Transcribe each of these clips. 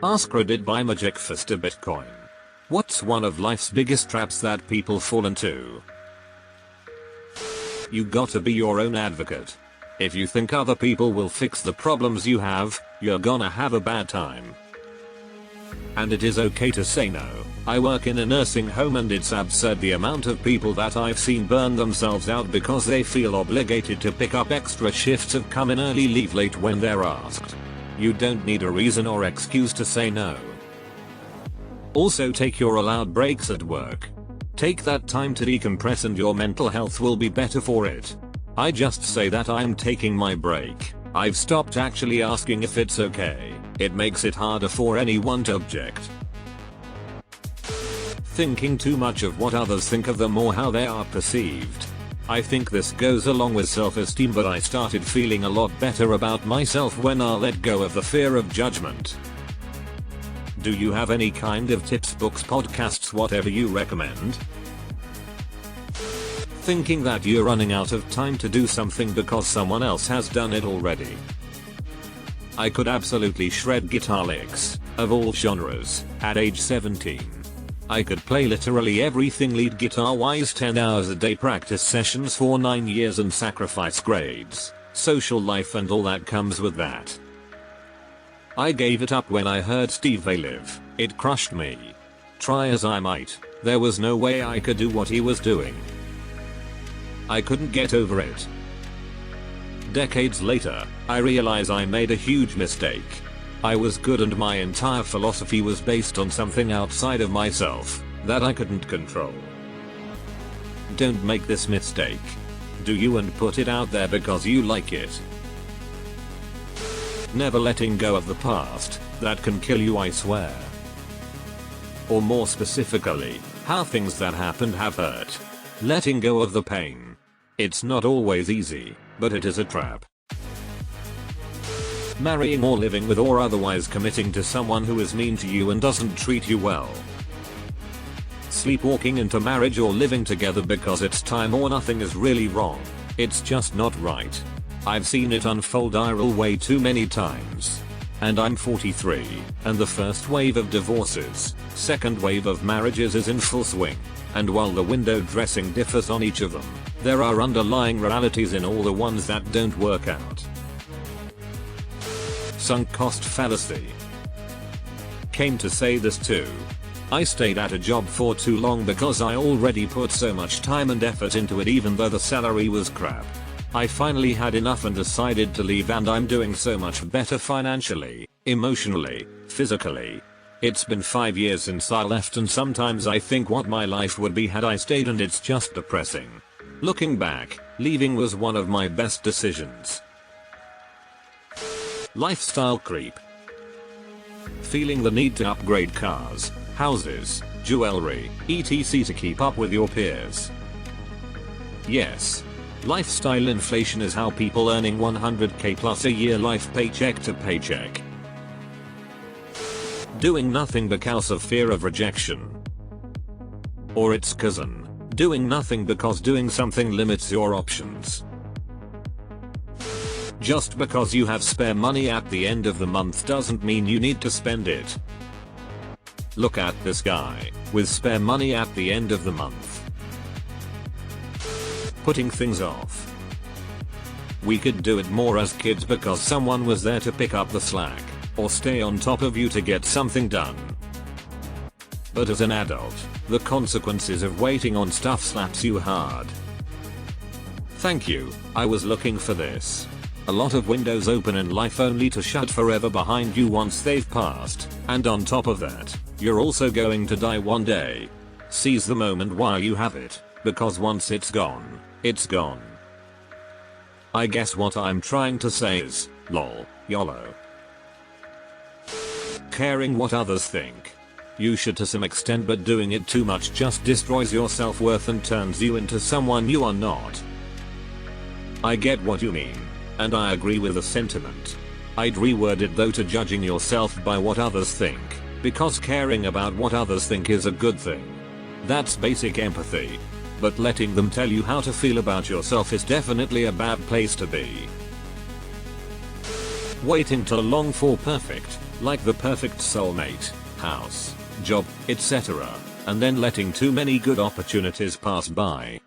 AskReddit by Magic Fister Bitcoin. What's one of life's biggest traps that people fall into? You gotta be your own advocate. If you think other people will fix the problems you have, you're gonna have a bad time. And it is okay to say no. I work in a nursing home and it's absurd the amount of people that I've seen burn themselves out because they feel obligated to pick up extra shifts or come in early, leave late when they're asked. You don't need a reason or excuse to say no. Also, take your allowed breaks at work. Take that time to decompress and your mental health will be better for it. I just say that I'm taking my break. I've stopped actually asking if it's okay. It makes it harder for anyone to object. Thinking too much of what others think of them or how they are perceived. I think this goes along with self-esteem, but I started feeling a lot better about myself when I let go of the fear of judgment. Do you have any kind of tips, books, podcasts, whatever you recommend? Thinking that you're running out of time to do something because someone else has done it already. I could absolutely shred guitar licks, of all genres, at age 17. I could play literally everything lead guitar wise, 10 hours a day, practice sessions for 9 years and sacrifice grades, social life and all that comes with that. I gave it up when I heard Steve Vai live. It crushed me. Try as I might, there was no way I could do what he was doing. I couldn't get over it. Decades later, I realize I made a huge mistake. I was good and my entire philosophy was based on something outside of myself that I couldn't control. Don't make this mistake. Do you and put it out there because you like it. Never letting go of the past, that can kill you, I swear. Or more specifically, how things that happened have hurt. Letting go of the pain. It's not always easy, but it is a trap. Marrying or living with or otherwise committing to someone who is mean to you and doesn't treat you well. Sleepwalking into marriage or living together because it's time or nothing is really wrong. It's just not right. I've seen it unfold IRL way too many times. And I'm 43, and the first wave of divorces, second wave of marriages is in full swing. And while the window dressing differs on each of them, there are underlying realities in all the ones that don't work out. Sunk cost fallacy. Came to say this too. I stayed at a job for too long because I already put so much time and effort into it even though the salary was crap. I finally had enough and decided to leave, and I'm doing so much better financially, emotionally, physically. It's been 5 years since I left and sometimes I think what my life would be had I stayed, and it's just depressing. Looking back, leaving was one of my best decisions. Lifestyle creep. Feeling the need to upgrade cars, houses, jewelry, etc. to keep up with your peers. Yes. Lifestyle inflation is how people earning 100k plus a year life paycheck to paycheck. Doing nothing because of fear of rejection. Or its cousin, doing nothing because doing something limits your options. Just because you have spare money at the end of the month doesn't mean you need to spend it. Look at this guy, with spare money at the end of the month. Putting things off. We could do it more as kids because someone was there to pick up the slack, or stay on top of you to get something done. But as an adult, the consequences of waiting on stuff slaps you hard. Thank you, I was looking for this. A lot of windows open in life only to shut forever behind you once they've passed, and on top of that, you're also going to die one day. Seize the moment while you have it, because once it's gone, it's gone. I guess what I'm trying to say is, lol, YOLO. Caring what others think. You should to some extent, but doing it too much just destroys your self-worth and turns you into someone you are not. I get what you mean. And I agree with the sentiment. I'd reword it though to judging yourself by what others think, because caring about what others think is a good thing. That's basic empathy. But letting them tell you how to feel about yourself is definitely a bad place to be. Waiting too long for perfect. Like the perfect soulmate, house, job, etc., and then letting too many good opportunities pass by.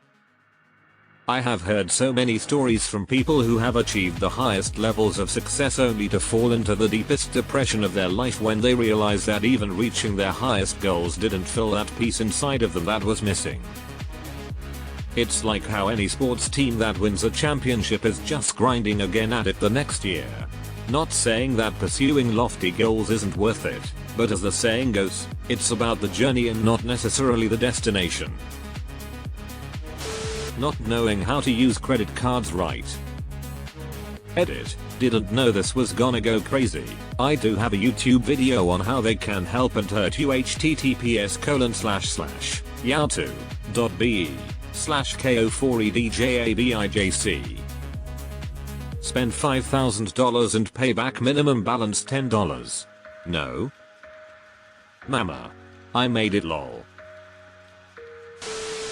I have heard so many stories from people who have achieved the highest levels of success only to fall into the deepest depression of their life when they realize that even reaching their highest goals didn't fill that piece inside of them that was missing. It's like how any sports team that wins a championship is just grinding again at it the next year. Not saying that pursuing lofty goals isn't worth it, but as the saying goes, it's about the journey and not necessarily the destination. Not knowing how to use credit cards right. Edit. Didn't know this was gonna go crazy. I do have a YouTube video on how they can help and hurt you. https://yahoo.be/ko4edjabijc. Spend $5,000 and pay back minimum balance $10. No? Mama. I made it lol.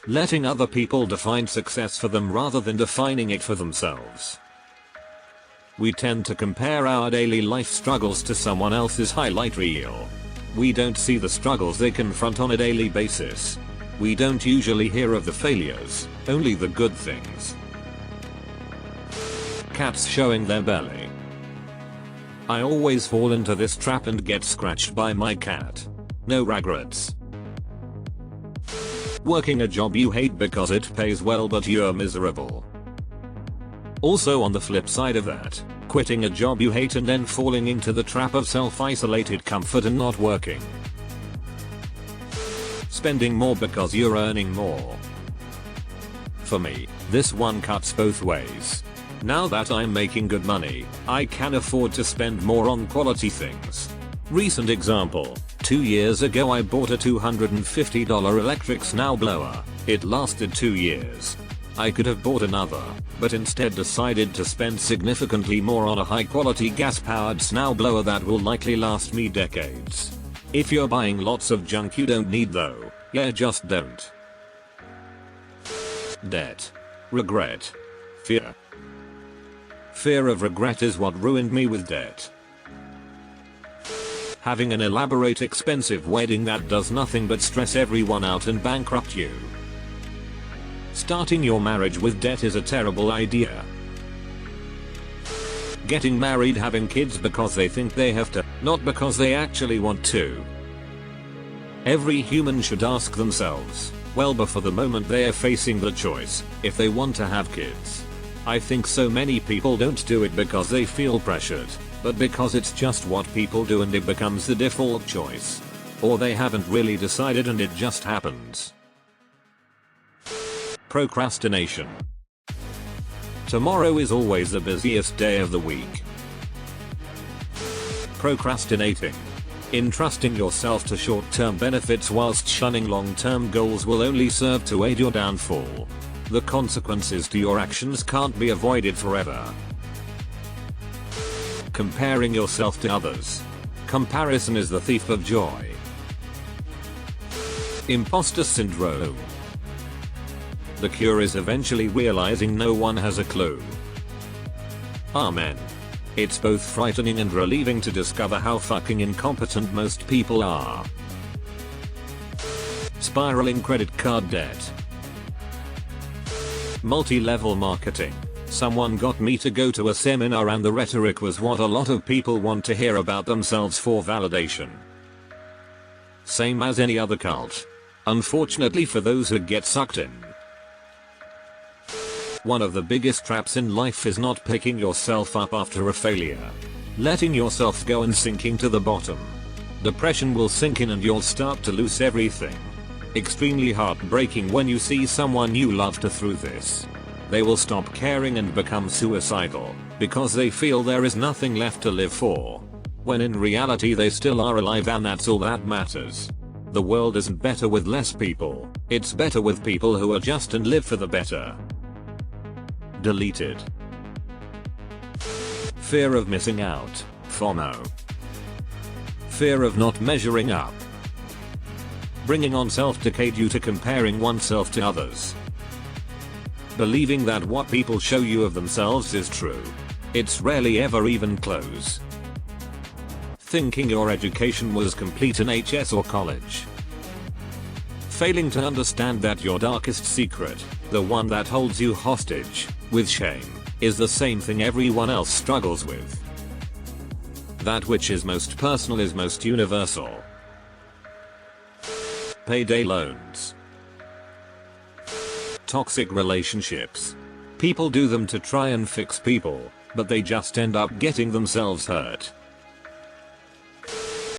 Letting other people define success for them rather than defining it for themselves. We tend to compare our daily life struggles to someone else's highlight reel. We don't see the struggles they confront on a daily basis. We don't usually hear of the failures, only the good things. Cats showing their belly. I always fall into this trap and get scratched by my cat. No regrets. Working a job you hate because it pays well but you're miserable. Also on the flip side of that, quitting a job you hate and then falling into the trap of self-isolated comfort and not working. Spending more because you're earning more. For me, this one cuts both ways. Now that I'm making good money, I can afford to spend more on quality things. Recent example, 2 years ago I bought a $250 electric snowblower. It lasted 2 years. I could have bought another, but instead decided to spend significantly more on a high quality gas powered snowblower that will likely last me decades. If you're buying lots of junk you don't need though, yeah, just don't. Debt. Regret. Fear. Fear of regret is what ruined me with debt. Having an elaborate expensive wedding that does nothing but stress everyone out and bankrupt you. Starting your marriage with debt is a terrible idea. Getting married, having kids because they think they have to, not because they actually want to. Every human should ask themselves, well before the moment they are facing the choice, if they want to have kids. I think so many people don't do it because they feel pressured, but because it's just what people do and it becomes the default choice. Or they haven't really decided and it just happens. Procrastination. Tomorrow is always the busiest day of the week. Procrastinating. Entrusting yourself to short-term benefits whilst shunning long-term goals will only serve to aid your downfall. The consequences to your actions can't be avoided forever. Comparing yourself to others. Comparison is the thief of joy. Imposter syndrome. The cure is eventually realizing no one has a clue. Amen. It's both frightening and relieving to discover how fucking incompetent most people are. Spiraling credit card debt. Multi-level marketing. Someone got me to go to a seminar and the rhetoric was what a lot of people want to hear about themselves for validation. Same as any other cult. Unfortunately for those who get sucked in. One of the biggest traps in life is not picking yourself up after a failure. Letting yourself go and sinking to the bottom. Depression will sink in and you'll start to lose everything. Extremely heartbreaking when you see someone you loved through this. They will stop caring and become suicidal, because they feel there is nothing left to live for. When in reality they still are alive and that's all that matters. The world isn't better with less people, it's better with people who adjust and live for the better. Deleted. Fear of missing out, FOMO. Fear of not measuring up. Bringing on self-decay due to comparing oneself to others. Believing that what people show you of themselves is true. It's rarely ever even close. Thinking your education was complete in HS or college. Failing to understand that your darkest secret, the one that holds you hostage, with shame, is the same thing everyone else struggles with. That which is most personal is most universal. Payday loans. Toxic relationships. People do them to try and fix people, but they just end up getting themselves hurt.